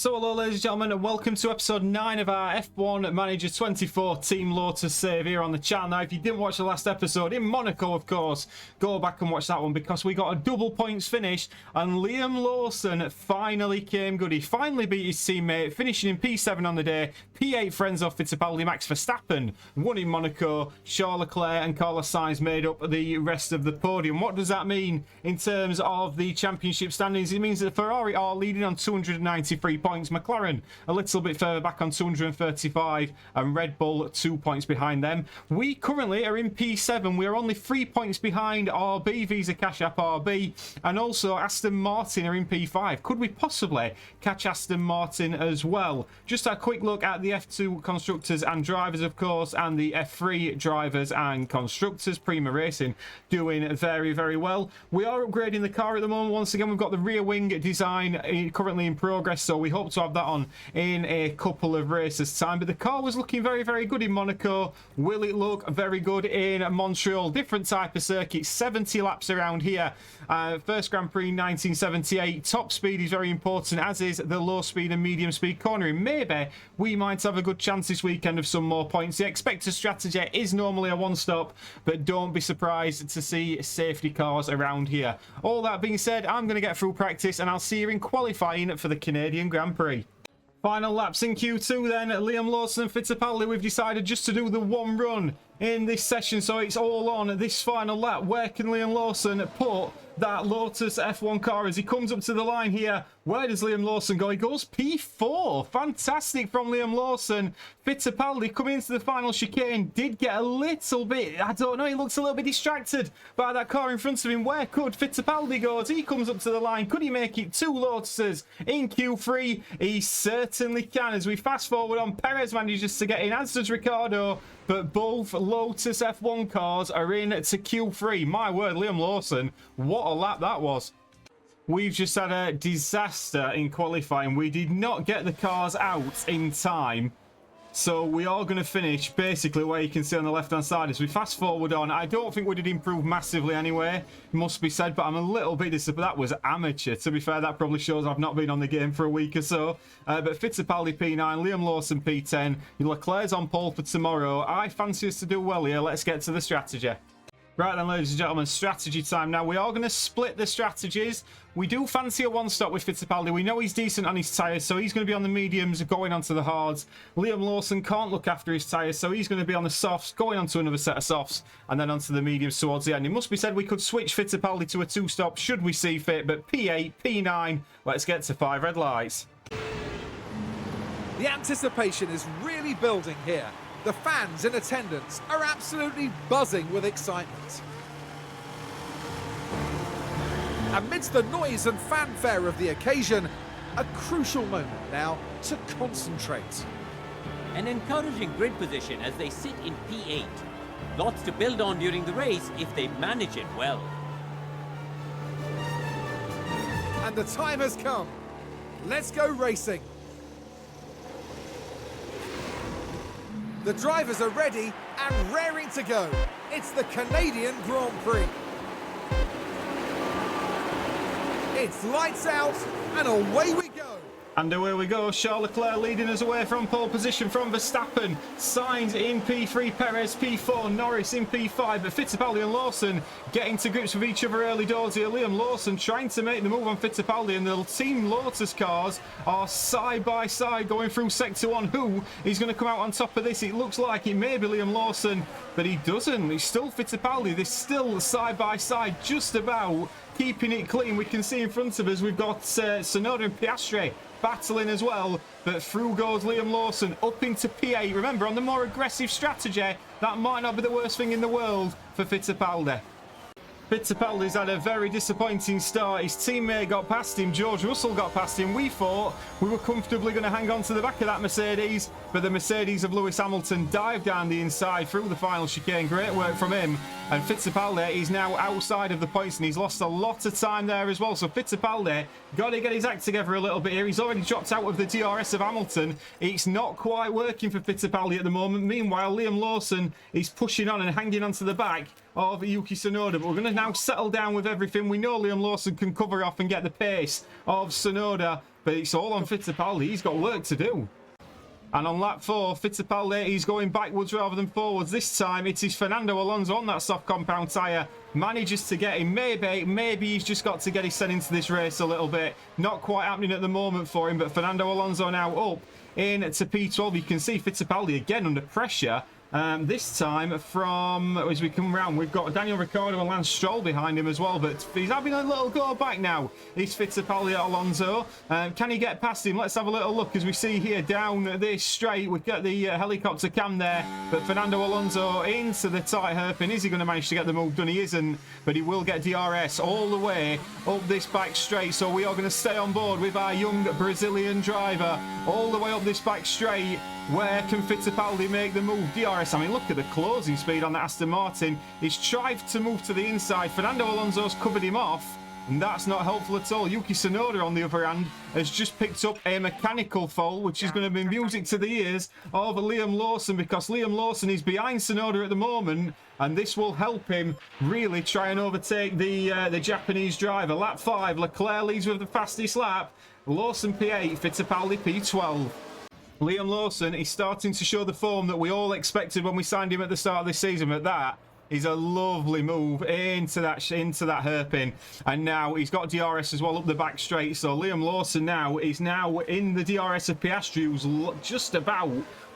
So hello ladies and gentlemen, and welcome to episode 9 of our F1 Manager 24 Team Lotus save here on the channel. Now if you didn't watch the last episode in Monaco, of course, go back and watch that one because we got a double points finish and Liam Lawson finally came good. He finally beat his teammate, finishing in P7 on the day. P8 friends off Fittipaldi. Max Verstappen won in Monaco. Charles Leclerc and Carlos Sainz made up the rest of the podium. What does that mean in terms of the championship standings? It means that Ferrari are leading on 293 points, McLaren a little bit further back on 235, and Red Bull 2 points behind them. We currently are in P7. We are only 3 points behind RB, Visa Cash App RB, and also Aston Martin are in P5. Could we possibly catch Aston Martin as well? Just a quick look at the F2 constructors and drivers, of course, and the F3 drivers and constructors. Prima Racing doing very, very well. We are upgrading the car at the moment. Once again, we've got the rear wing design currently in progress, so we hope to have that on in a couple of races time. But the car was looking very, very good in Monaco. Will it look very good in Montreal? Different type of circuit, 70 laps around here. First Grand Prix 1978. Top speed is very important, as is the low speed and medium speed cornering. Maybe we might have a good chance this weekend of some more points. The expected strategy is normally a one-stop, but don't be surprised to see safety cars around here. All that being said, I'm going to get through practice and I'll see you in qualifying for the Canadian Grand Prix. Final laps in Q2 then. Liam Lawson and Fittipaldi, we've decided just to do the one run in this session, so it's all on this final lap. Where can Liam Lawson put that Lotus F1 car as he comes up to the line here? Where does Liam Lawson go? He goes P4. Fantastic from Liam Lawson. Fittipaldi coming into the final chicane did get a little bit, I don't know, he looks a little bit distracted by that car in front of him. Where could Fittipaldi go as he comes up to the line? Could he make it 2 Lotuses in Q3? He certainly can. As we fast forward on, Perez manages to get in, as does Ricardo, but both Lotus F1 cars are in to Q3. My word, Liam Lawson, what a lap that was. We've just had a disaster in qualifying. We did not get the cars out in time. So we are going to finish basically where you can see on the left-hand side. As we fast forward on, I don't think we did improve massively anyway, must be said, but I'm a little bit disappointed. That was amateur. To be fair, that probably shows I've not been on the game for a week or so. But Fittipaldi P9, Liam Lawson P10, Leclerc's on pole for tomorrow. I fancy us to do well here. Let's get to the strategy. Right then, ladies and gentlemen, strategy time. Now, we are going to split the strategies. We do fancy a one-stop with Fittipaldi. We know he's decent on his tyres, so he's going to be on the mediums, going onto the hards. Liam Lawson can't look after his tyres, so he's going to be on the softs, going onto another set of softs, and then onto the mediums towards the end. It must be said we could switch Fittipaldi to a two-stop should we see fit, but P8, P9, let's get to 5 red lights. The anticipation is really building here. The fans in attendance are absolutely buzzing with excitement. Amidst the noise and fanfare of the occasion, a crucial moment now to concentrate. An encouraging grid position as they sit in P8. Lots to build on during the race if they manage it well. And the time has come. Let's go racing. The drivers are ready and raring to go. It's the Canadian Grand Prix. It's lights out and away we go. And away we go. Charles Leclerc leading us away from pole position from Verstappen. Sainz in P3, Perez P4, Norris in P5. But Fittipaldi and Lawson getting to grips with each other early doors here. Liam Lawson trying to make the move on Fittipaldi, and the Team Lotus cars are side by side going through Sector 1. Who is going to come out on top of this? It looks like it may be Liam Lawson, but he doesn't. It's still Fittipaldi. They're still side by side, just about keeping it clean. We can see in front of us we've got Tsunoda and Piastri battling as well, but through goes Liam Lawson up into P8. Remember, on the more aggressive strategy, that might not be the worst thing in the world for Fittipaldi. Fittipaldi's had a very disappointing start. His teammate got past him. George Russell got past him. We thought we were comfortably going to hang on to the back of that Mercedes, but the Mercedes of Lewis Hamilton dived down the inside through the final chicane. Great work from him. And Fittipaldi is now outside of the points, and he's lost a lot of time there as well. So Fittipaldi got to get his act together a little bit here. He's already dropped out of the DRS of Hamilton. It's not quite working for Fittipaldi at the moment. Meanwhile, Liam Lawson is pushing on and hanging onto the back of Yuki Tsunoda. But we're going to now settle down with everything. We know Liam Lawson can cover off and get the pace of Tsunoda. but it's all on Fittipaldi. He's got work to do. And on lap 4, Fittipaldi, he's going backwards rather than forwards. This time, it is Fernando Alonso on that soft compound tyre. Manages to get him. Maybe he's just got to get his set into this race a little bit. Not quite happening at the moment for him, but Fernando Alonso now up into P12. You can see Fittipaldi again under pressure. This time from, as we come round, we've got Daniel Ricciardo and Lance Stroll behind him as well, but he's having a little go back now. He's Fittipaldi at Alonso. Can he get past him? Let's have a little look as we see here down this straight. We've got the helicopter cam there, but Fernando Alonso into the tight hairpin. Is he going to manage to get the move done? He isn't, but he will get DRS all the way up this back straight. So we are going to stay on board with our young Brazilian driver all the way up this back straight. Where can Fittipaldi make the move? DRS, I mean, look at the closing speed on that Aston Martin. He's tried to move to the inside. Fernando Alonso's covered him off, and that's not helpful at all. Yuki Tsunoda, on the other hand, has just picked up a mechanical fault, which is going to be music to the ears of Liam Lawson, because Liam Lawson is behind Tsunoda at the moment, and this will help him really try and overtake the Japanese driver. Lap 5, Leclerc leads with the fastest lap. Lawson P8, Fittipaldi P12. Liam Lawson is starting to show the form that we all expected when we signed him at the start of this season, but that is a lovely move into that hairpin, and now he's got DRS as well up the back straight. So Liam Lawson now is in the DRS of Piastri, who's just about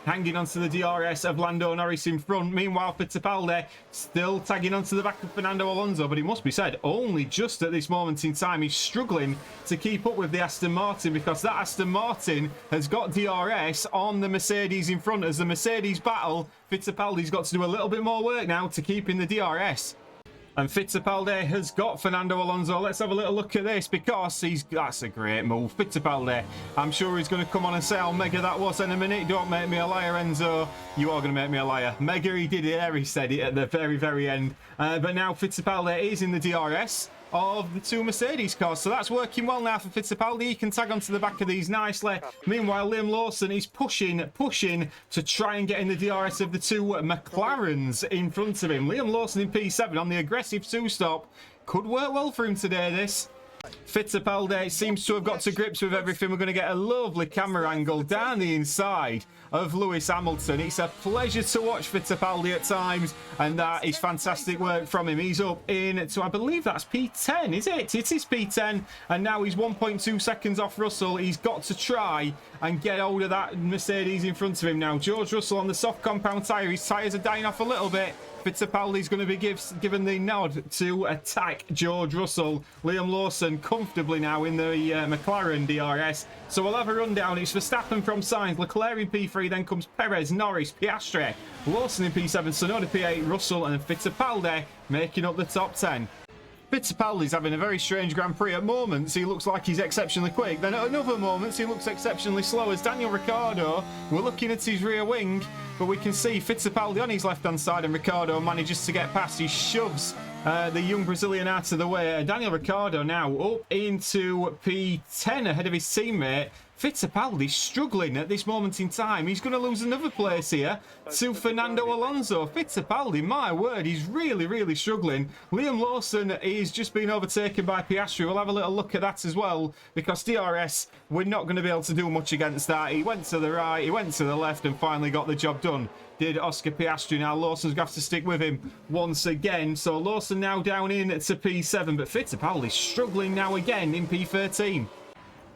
hanging onto the DRS of Lando Norris in front. Meanwhile, Fittipaldi still tagging onto the back of Fernando Alonso, but it must be said, only just at this moment in time. He's struggling to keep up with the Aston Martin, because that Aston Martin has got DRS on the Mercedes in front. As the Mercedes battle, Fittipaldi's got to do a little bit more work now to keep in the DRS. And Fittipaldi has got Fernando Alonso. Let's have a little look at this, because that's a great move. Fittipaldi, I'm sure he's going to come on and say how mega that was in a minute. Don't make me a liar, Enzo. You are going to make me a liar. Mega, he did it there. He said it at the very, very end. But now Fittipaldi is in the DRS of the two Mercedes cars, so that's working well now for Fittipaldi. He can tag onto the back of these nicely. Meanwhile, Liam Lawson is pushing to try and get in the DRS of the two McLarens in front of him. Liam Lawson in P7 on the aggressive two-stop. Could work well for him today, this. Fittipaldi seems to have got to grips with everything. We're going to get a lovely camera angle down the inside of Lewis Hamilton. It's a pleasure to watch Fittipaldi at times, and that is fantastic work from him. He's up into, I believe that's P10, is it? It is P10, and now he's 1.2 seconds off Russell. He's got to try and get hold of that Mercedes in front of him now. George Russell on the soft compound tyre. His tyres are dying off a little bit. Fittipaldi's going to be given the nod to attack George Russell. Liam Lawson comfortably now in the McLaren DRS. So we'll have a rundown. It's Verstappen from Sainz, Leclerc in P3, then comes Perez, Norris, Piastri, Lawson in P7, Tsunoda P8, Russell and Fittipaldi making up the top 10. Fittipaldi's having a very strange Grand Prix. At moments, he looks like he's exceptionally quick. Then at other moments, he looks exceptionally slow. As Daniel Ricciardo, we're looking at his rear wing, but we can see Fittipaldi on his left-hand side, and Ricciardo manages to get past. He shoves the young Brazilian out of the way. Daniel Ricciardo now up into P10 ahead of his teammate. Fittipaldi struggling at this moment in time. He's going to lose another place here to Fernando Alonso. Fittipaldi, my word, he's really, really struggling. Liam Lawson is just being overtaken by Piastri. We'll have a little look at that as well, because DRS, we're not going to be able to do much against that. He went to the right, he went to the left, and finally got the job done. Did Oscar Piastri. Now Lawson's going to have to stick with him once again. So Lawson now down in to P7, but Fittipaldi's struggling now again in P13.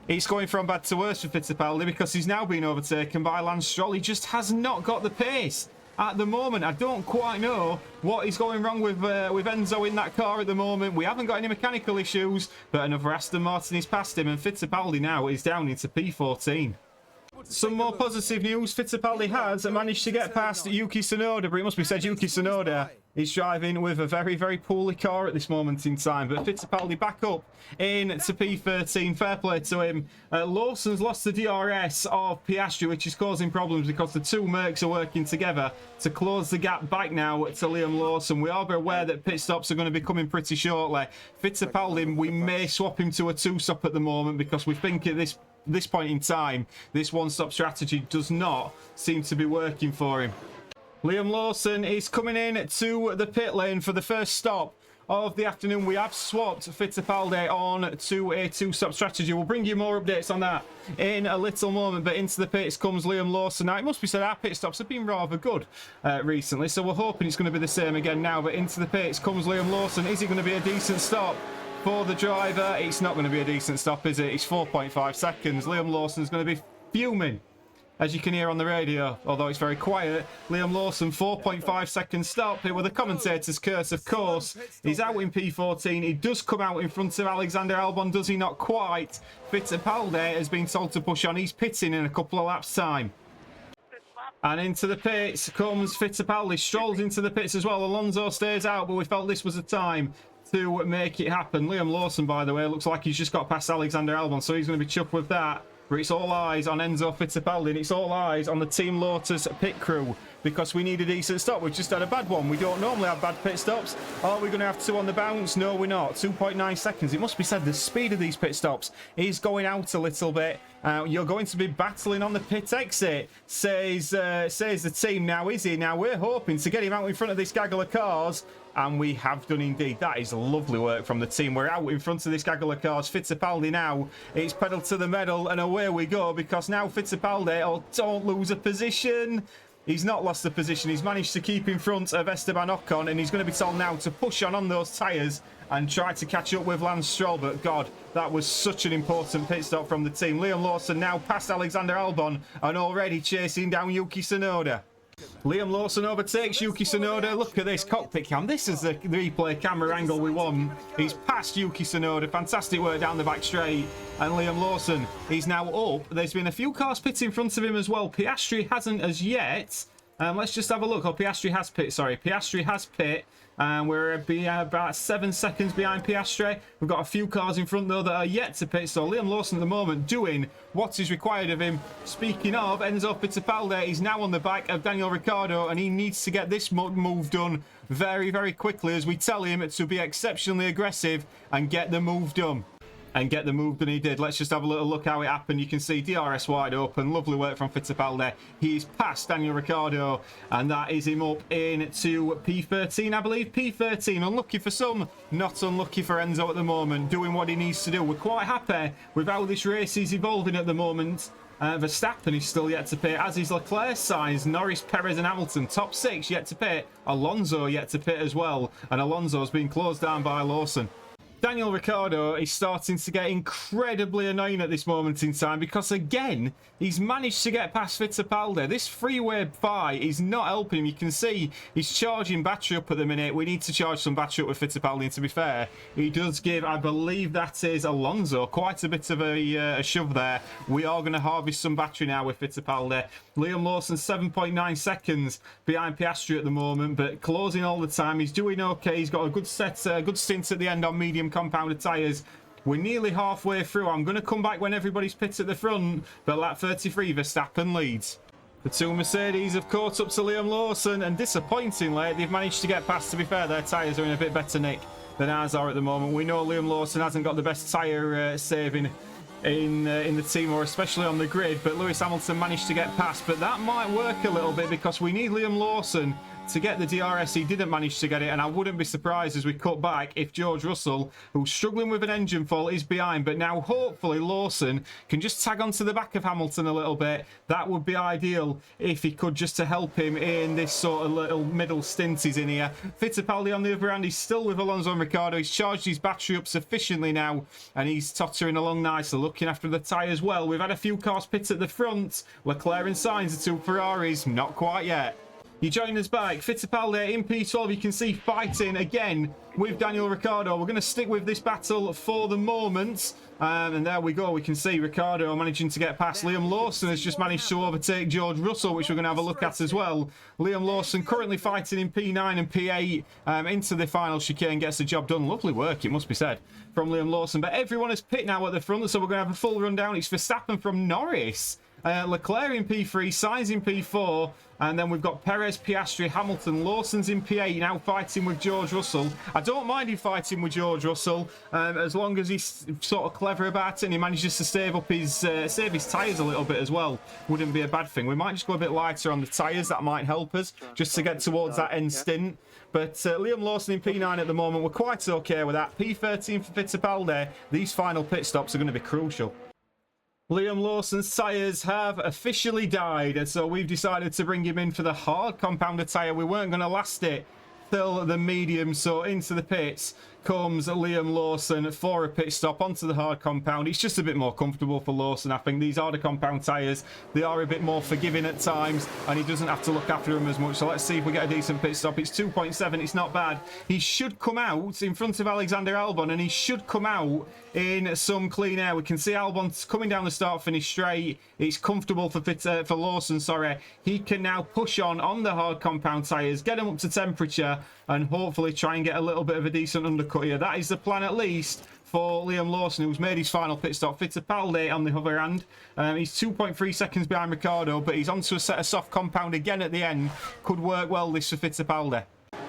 It's going from bad to worse for Fittipaldi, because he's now been overtaken by Lance Stroll. He just has not got the pace at the moment. I don't quite know what is going wrong with Enzo in that car at the moment. We haven't got any mechanical issues, but another Aston Martin is past him, and Fittipaldi now is down into P14. Some more positive news. Fittipaldi has managed to get past Yuki Tsunoda, but it must be said Yuki Tsunoda is driving with a very, very poorly car at this moment in time. But Fittipaldi back up into P13. Fair play to him. Lawson's lost the DRS of Piastri, which is causing problems because the two Mercs are working together to close the gap back now to Liam Lawson. We are aware that pit stops are going to be coming pretty shortly. Fittipaldi, we may swap him to a two-stop at the moment, because we think at this point in time, this one-stop strategy does not seem to be working for him. Liam Lawson is coming in to the pit lane for the first stop of the afternoon. We have swapped Fittipaldi on to a 2-stop strategy. We'll bring you more updates on that in a little moment, but into the pits comes Liam Lawson. Now, it must be said our pit stops have been rather good recently, so we're hoping it's going to be the same again now, but into the pits comes Liam Lawson. Is it going to be a decent stop for the driver? It's not going to be a decent stop, is it? It's 4.5 seconds. Liam Lawson's going to be fuming, as you can hear on the radio, although it's very quiet. Liam Lawson, 4.5 second stop. It was the commentator's curse, of course. He's out in P14. He does come out in front of Alexander Albon, does he not quite? Fittipaldi has been told to push on. He's pitting in a couple of laps' time. And into the pits comes Fittipaldi. Strolls into the pits as well. Alonso stays out, but we felt this was a time to make it happen. Liam Lawson, by the way, looks like he's just got past Alexander Albon, so he's going to be chuffed with that. But it's all eyes on Enzo Fittipaldi, and it's all eyes on the Team Lotus pit crew, because we need a decent stop. We've just had a bad one. We don't normally have bad pit stops. Are we going to have 2 on the bounce? No, we're not. 2.9 seconds. It must be said the speed of these pit stops is going out a little bit. You're going to be battling on the pit exit, says the team. Now, is he? Now, we're hoping to get him out in front of this gaggle of cars, and we have done indeed. That is lovely work from the team. We're out in front of this gaggle of cars. Fittipaldi now, it's pedal to the metal, and away we go, because now Fittipaldi, don't lose a position. He's not lost the position. He's managed to keep in front of Esteban Ocon, and he's going to be told now to push on those tyres and try to catch up with Lance Stroll. But God, that was such an important pit stop from the team. Liam Lawson now past Alexander Albon and already chasing down Yuki Tsunoda. Liam Lawson overtakes Yuki Tsunoda. Look at this cockpit cam. This is the replay camera angle we want. He's past Yuki Tsunoda. Fantastic work down the back straight. And Liam Lawson, he's now up. There's been a few cars pit in front of him as well. Piastri hasn't as yet. Let's just have a look. Oh, Piastri has pit. Sorry, Piastri has pit. We're about 7 seconds behind Piastri. We've got a few cars in front, though, that are yet to pit. So Liam Lawson at the moment doing what is required of him. Speaking of, Enzo Fittipaldi is now on the back of Daniel Ricciardo, and he needs to get this move done very, very quickly, as we tell him to be exceptionally aggressive and get the move done. And get the move that he did. Let's just have a little look how it happened. You can see DRS wide open. Lovely work from Fittipaldi. He's past Daniel Ricciardo, and that is him up into P13, I believe. P13. Unlucky for some, not unlucky for Enzo at the moment. Doing what he needs to do. We're quite happy with how this race is evolving at the moment. Verstappen is still yet to pit, as is Leclerc, Sainz, Norris, Perez and Hamilton. Top 6 yet to pit. Alonso yet to pit as well. And Alonso's been closed down by Lawson. Daniel Ricciardo is starting to get incredibly annoying at this moment in time, because again he's managed to get past Fittipaldi. This freeway fight is not helping him. You can see he's charging battery up at the minute. We need to charge some battery up with Fittipaldi, and to be fair, he does give, I believe that is Alonso, quite a bit of a shove there. We are going to harvest some battery now with Fittipaldi. Liam Lawson 7.9 seconds behind Piastri at the moment, but closing all the time. He's doing okay. He's got a good stint at the end on medium compounded tyres. We're nearly halfway through. I'm going to come back when everybody's pit at the front, but lap 33, Verstappen leads. The two Mercedes have caught up to Liam Lawson, and disappointingly, they've managed to get past. To be fair, their tyres are in a bit better nick than ours are at the moment. We know Liam Lawson hasn't got the best tyre saving in the team, or especially on the grid, but Lewis Hamilton managed to get past. But that might work a little bit, because we need Liam Lawson to get the DRS. He didn't manage to get it, and I wouldn't be surprised as we cut back if George Russell, who's struggling with an engine fault, is behind. But now hopefully Lawson can just tag onto the back of Hamilton a little bit. That would be ideal if he could, just to help him in this sort of little middle stint he's in here. Fittipaldi on the other hand, he's still with Alonso and Ricciardo. He's charged his battery up sufficiently now, and he's tottering along nicely, looking after the tyres well. We've had a few cars pit at the front. Leclerc and Sainz, the two Ferraris, not quite yet. You join us back. Fittipaldi in P12, you can see fighting again with Daniel Ricciardo. We're going to stick with this battle for the moment. And there we go. We can see Ricciardo managing to get past. Liam Lawson has just managed to overtake George Russell, which we're going to have a look at as well. Liam Lawson currently fighting in P9 and P8 into the final chicane. Gets the job done. Lovely work, it must be said, from Liam Lawson. But everyone is pit now at the front, so we're going to have a full rundown. It's Verstappen from Norris. Leclerc in P3, Sainz in P4, and then we've got Perez, Piastri, Hamilton, Lawson's in P8 now fighting with George Russell. I don't mind him fighting with George Russell as long as he's sort of clever about it and he manages to save his tyres a little bit as well. Wouldn't be a bad thing. We might just go a bit lighter on the tyres. That might help us just to get towards that end stint. But Liam Lawson in P9 at the moment, we're quite okay with that. P13 for Fittipaldi. These final pit stops are going to be crucial. Liam Lawson's tyres have officially died, and so we've decided to bring him in for the hard compounder tyre. We weren't going to last it till the medium, so into the pits comes Liam Lawson for a pit stop onto the hard compound. It's just a bit more comfortable for Lawson. I think these harder compound tyres, they are a bit more forgiving at times, and he doesn't have to look after them as much. So let's see if we get a decent pit stop. It's 2.7, it's not bad. He should come out in front of Alexander Albon, and he should come out in some clean air. We can see Albon coming down the start finish straight. It's comfortable for Lawson, sorry. He can now push on the hard compound tyres, get them up to temperature, and hopefully try and get a little bit of a decent undercut here. That is the plan at least for Liam Lawson, who's made his final pit stop. Fittipaldi on the other hand, he's 2.3 seconds behind Ricciardo, but he's onto a set of soft compound again at the end. Could work well this for Fittipaldi.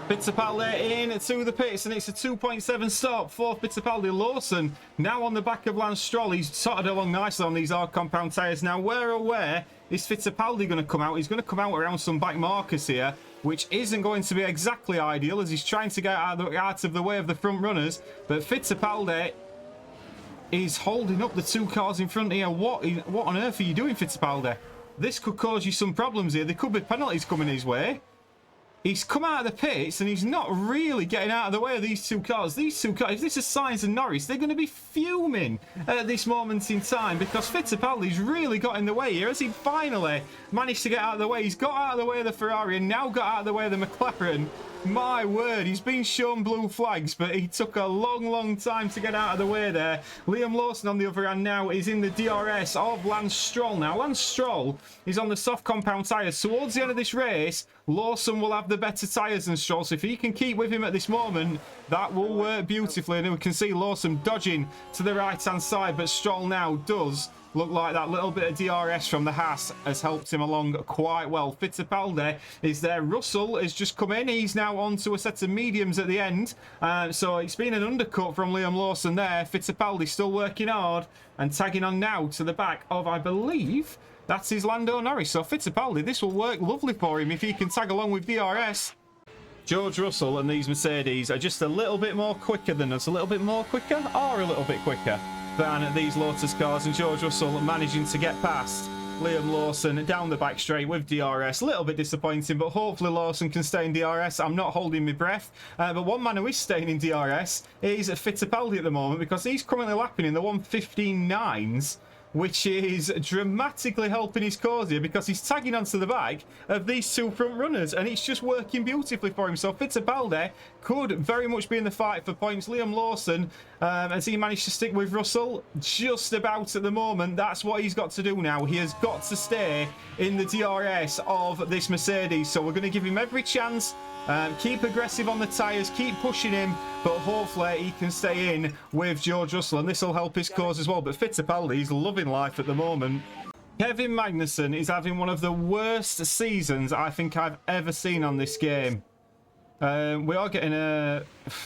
Fittipaldi in to the pits, and it's a 2.7 stop for Fittipaldi. Lawson now on the back of Lance Stroll. He's sorted along nicely on these hard compound tyres. Now, where is Fittipaldi going to come out? He's going to come out around some back markers here, which isn't going to be exactly ideal as he's trying to get out of the way of the front runners. But Fittipaldi is holding up the two cars in front here. What on earth are you doing, Fittipaldi? This could cause you some problems here. There could be penalties coming his way. He's come out of the pits and he's not really getting out of the way of these two cars. These two cars, if this is Sainz and Norris, they're going to be fuming at this moment in time because Fittipaldi's really got in the way here. As he finally managed to get out of the way, he's got out of the way of the Ferrari and now got out of the way of the McLaren. My word, he's been shown blue flags, but he took a long time to get out of the way there. Liam Lawson, on the other hand, now is in the DRS of Lance Stroll. Now, Lance Stroll is on the soft compound tyres. Towards the end of this race, Lawson will have the better tyres than Stroll, so if he can keep with him at this moment, that will work beautifully. And we can see Lawson dodging to the right-hand side, but Stroll now does look like that little bit of DRS from the Haas has helped him along quite well. Fittipaldi is there. Russell has just come in. He's now onto a set of mediums at the end. So it's been an undercut from Liam Lawson there. Fittipaldi still working hard and tagging on now to the back of, I believe, that's his Lando Norris. So Fittipaldi, this will work lovely for him if he can tag along with DRS. George Russell and these Mercedes are just a little bit more quicker than us. A little bit more quicker or a little bit quicker than these Lotus cars, and George Russell managing to get past Liam Lawson down the back straight with DRS. A little bit disappointing, but hopefully Lawson can stay in DRS. I'm not holding my breath, but one man who is staying in DRS is Fittipaldi at the moment because he's currently lapping in the 1:15.9s, which is dramatically helping his cause here because he's tagging onto the back of these two front runners and it's just working beautifully for him. So Fittipaldi could very much be in the fight for points. Liam Lawson, as he managed to stick with Russell just about at the moment, that's what he's got to do now. He has got to stay in the DRS of this Mercedes. So we're going to give him every chance. Keep aggressive on the tyres, keep pushing him, but hopefully he can stay in with George Russell, and this will help his cause as well. But Fittipaldi's loving life at the moment. Kevin Magnussen is having one of the worst seasons I think I've ever seen on this game. We are getting a...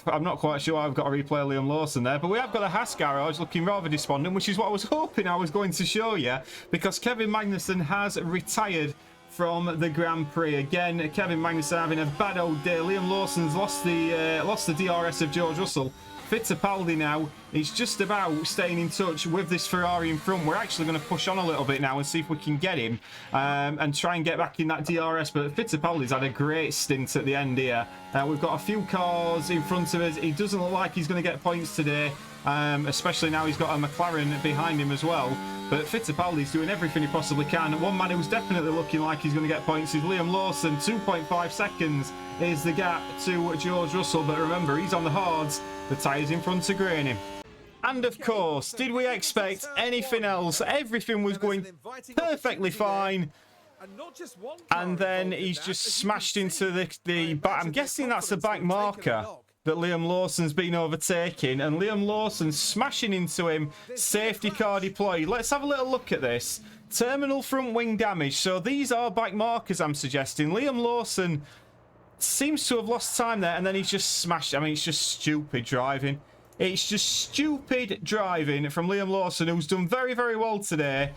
I'm not quite sure I've got to replay Liam Lawson there, but we have got a Haas garage looking rather despondent, which is what I was hoping I was going to show you, because Kevin Magnussen has retired from the Grand Prix. Again, Kevin Magnussen having a bad old day. Liam Lawson's lost the DRS of George Russell. Fittipaldi now is just about staying in touch with this Ferrari in front. We're actually going to push on a little bit now and see if we can get him and try and get back in that DRS. But Fittipaldi's had a great stint at the end here. We've got a few cars in front of us. He doesn't look like he's going to get points today, especially now he's got a McLaren behind him as well. But Fittipaldi's doing everything he possibly can. One man who's definitely looking like he's going to get points is Liam Lawson. 2.5 seconds is the gap to George Russell. But remember, he's on the hards. The tyres in front are graining. And of course, did we expect anything else? Everything was going perfectly fine. And then he's just smashed into the back. I'm guessing that's the back marker that Liam Lawson's been overtaking, and Liam Lawson smashing into him. Safety car deployed. Let's have a little look at this. Terminal front wing damage. So these are bike markers, I'm suggesting. Liam Lawson seems to have lost time there, and then he's just smashed. I mean, it's just stupid driving. It's just stupid driving from Liam Lawson, who's done very, very well today.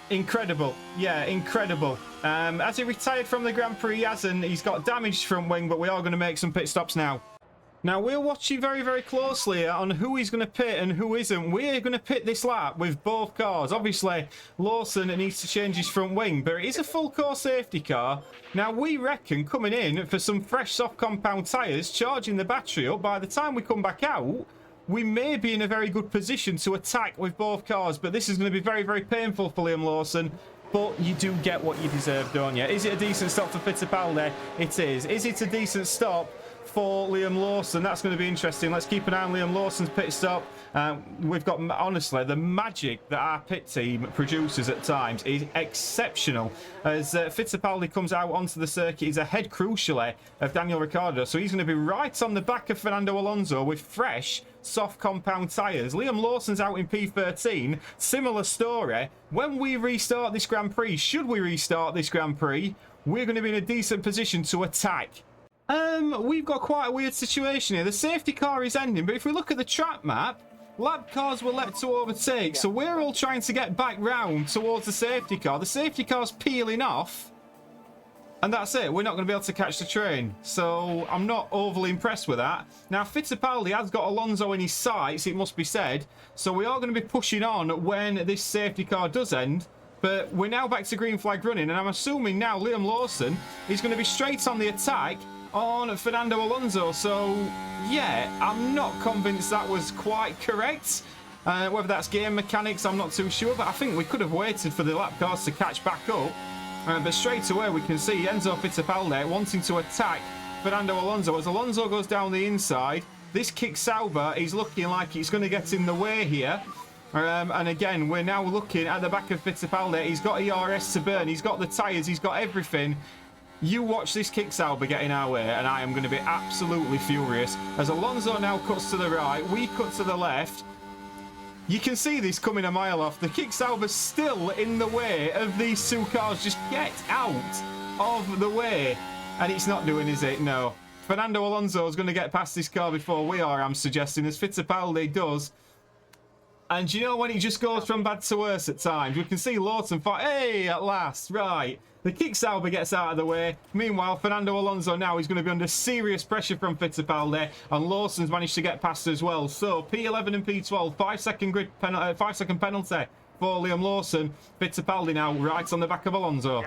Incredible. Yeah, incredible. Has he retired from the Grand Prix? He hasn't. He's got damaged front wing, but we are going to make some pit stops now. Now, we're watching very, very closely on who he's going to pit and who isn't. We're going to pit this lap with both cars. Obviously, Lawson needs to change his front wing, but it is a full core safety car. Now, we reckon coming in for some fresh soft compound tyres, charging the battery up, by the time we come back out, we may be in a very good position to attack with both cars. But this is going to be very, very painful for Liam Lawson. But you do get what you deserve, don't you? Is it a decent stop for Fittipaldi? It is. Is it a decent stop for Liam Lawson? That's going to be interesting. Let's keep an eye on Liam Lawson's pit stop. We've got, honestly, the magic that our pit team produces at times is exceptional. As Fittipaldi comes out onto the circuit, he's ahead, crucially, of Daniel Ricciardo. So he's going to be right on the back of Fernando Alonso with fresh, soft compound tyres. Liam Lawson's out in P13. Similar story. When we restart this Grand Prix, should we restart this Grand Prix, we're going to be in a decent position to attack. We've got quite a weird situation here. The safety car is ending, but if we look at the track map, lap cars were left to overtake, so we're all trying to get back round towards the safety car. The safety car's peeling off, and that's it. We're not going to be able to catch the train, so I'm not overly impressed with that. Now, Fittipaldi has got Alonso in his sights, it must be said, so we are going to be pushing on when this safety car does end. But we're now back to green flag running, and I'm assuming now Liam Lawson is going to be straight on the attack on Fernando Alonso. So, yeah, I'm not convinced that was quite correct. Whether that's game mechanics, I'm not too sure. But I think we could have waited for the lap cars to catch back up. But straight away, we can see Enzo Fittipaldi wanting to attack Fernando Alonso. As Alonso goes down the inside, this kick Sauber is looking like it's going to get in the way here. And again, we're now looking at the back of Fittipaldi. He's got ERS to burn. He's got the tyres. He's got everything. You watch this kick Sauber get in our way, and I am going to be absolutely furious. As Alonso now cuts to the right, we cut to the left. You can see this coming a mile off. The kick Sauber's still in the way of these two cars. Just get out of the way. And it's not doing, is it? No. Fernando Alonso is going to get past this car before we are, I'm suggesting, as Fittipaldi does. And you know when he just goes from bad to worse at times? We can see Lawson fight. Hey, at last. Right. The kick Sauber gets out of the way. Meanwhile, Fernando Alonso now is going to be under serious pressure from Fittipaldi. And Lawson's managed to get past as well. So, P11 and P12, 5-second penalty for Liam Lawson. Fittipaldi now right on the back of Alonso.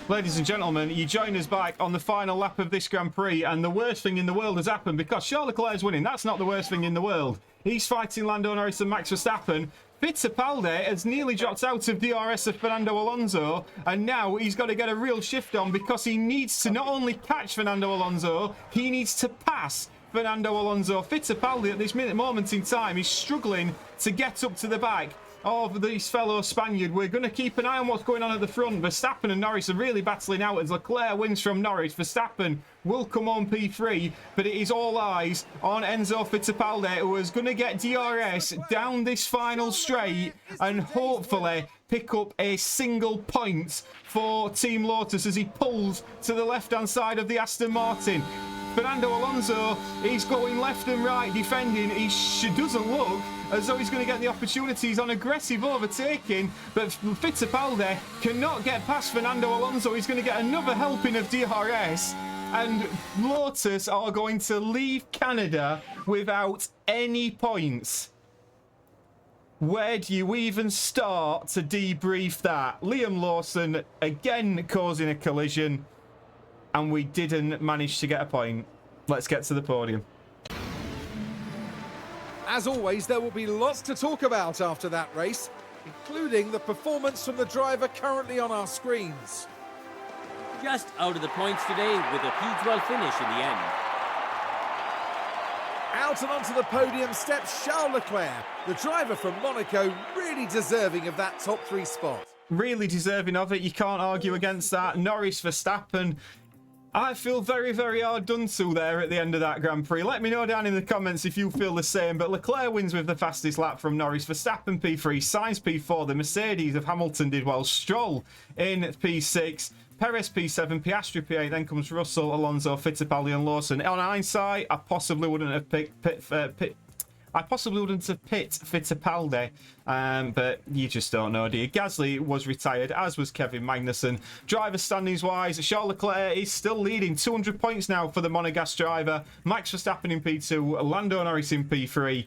Ladies and gentlemen, you join us back on the final lap of this Grand Prix, and the worst thing in the world has happened because Charles Leclerc's winning. That's not the worst thing in the world. He's fighting Lando Norris and Max Verstappen. Fittipaldi has nearly dropped out of DRS of Fernando Alonso, and now he's got to get a real shift on because he needs to not only catch Fernando Alonso, he needs to pass Fernando Alonso. Fittipaldi at this moment in time is struggling to get up to the back of this fellow Spaniard. We're going to keep an eye on what's going on at the front. Verstappen and Norris are really battling out as Leclerc wins from Norris. Verstappen will come on P3, but it is all eyes on Enzo Fittipaldi, who is going to get DRS down this final straight and hopefully pick up a single point for Team Lotus as he pulls to the left-hand side of the Aston Martin. Fernando Alonso, he's going left and right defending. He doesn't look as though he's going to get the opportunities on aggressive overtaking, but Fittipaldi cannot get past Fernando Alonso. He's going to get another helping of DRS, and Lotus are going to leave Canada without any points. Where do you even start to debrief that? Liam Lawson again causing a collision, and we didn't manage to get a point. Let's get to the podium. As always, there will be lots to talk about after that race, including the performance from the driver currently on our screens. Just out of the points today with a P12 finish in the end. Out and onto the podium steps Charles Leclerc, the driver from Monaco, really deserving of that top 3 spot. Really deserving of it. You can't argue against that. Norris, Verstappen, I feel very, very hard done to there at the end of that Grand Prix. Let me know down in the comments if you feel the same. But Leclerc wins with the fastest lap from Norris. Verstappen P3, Sainz P4. The Mercedes of Hamilton did well. Stroll in P6. Perez P7, Piastri P8, then comes Russell, Alonso, Fittipaldi and Lawson. On hindsight, I possibly wouldn't have picked Fittipaldi, but you just don't know, do you? Gasly was retired, as was Kevin Magnussen. Driver standings wise, Charles Leclerc is still leading, 200 points now for the Monegasque driver. Max Verstappen in P2, Lando Norris in P3.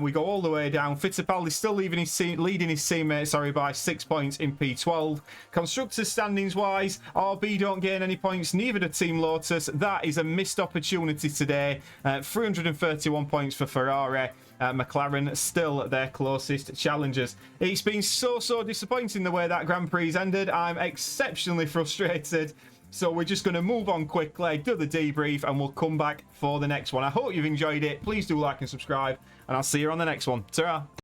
We go all the way down. Fittipaldi still leading his teammate, by 6 points in P12. Constructors standings wise, RB don't gain any points, neither do Team Lotus. That is a missed opportunity today. 331 points for Ferrari. McLaren still their closest challengers. It's been so disappointing the way that Grand Prix ended. I'm exceptionally frustrated. So we're just going to move on quickly, do the debrief, and we'll come back for the next one. I hope you've enjoyed it. Please do like and subscribe, and I'll see you on the next one. Ta-ra!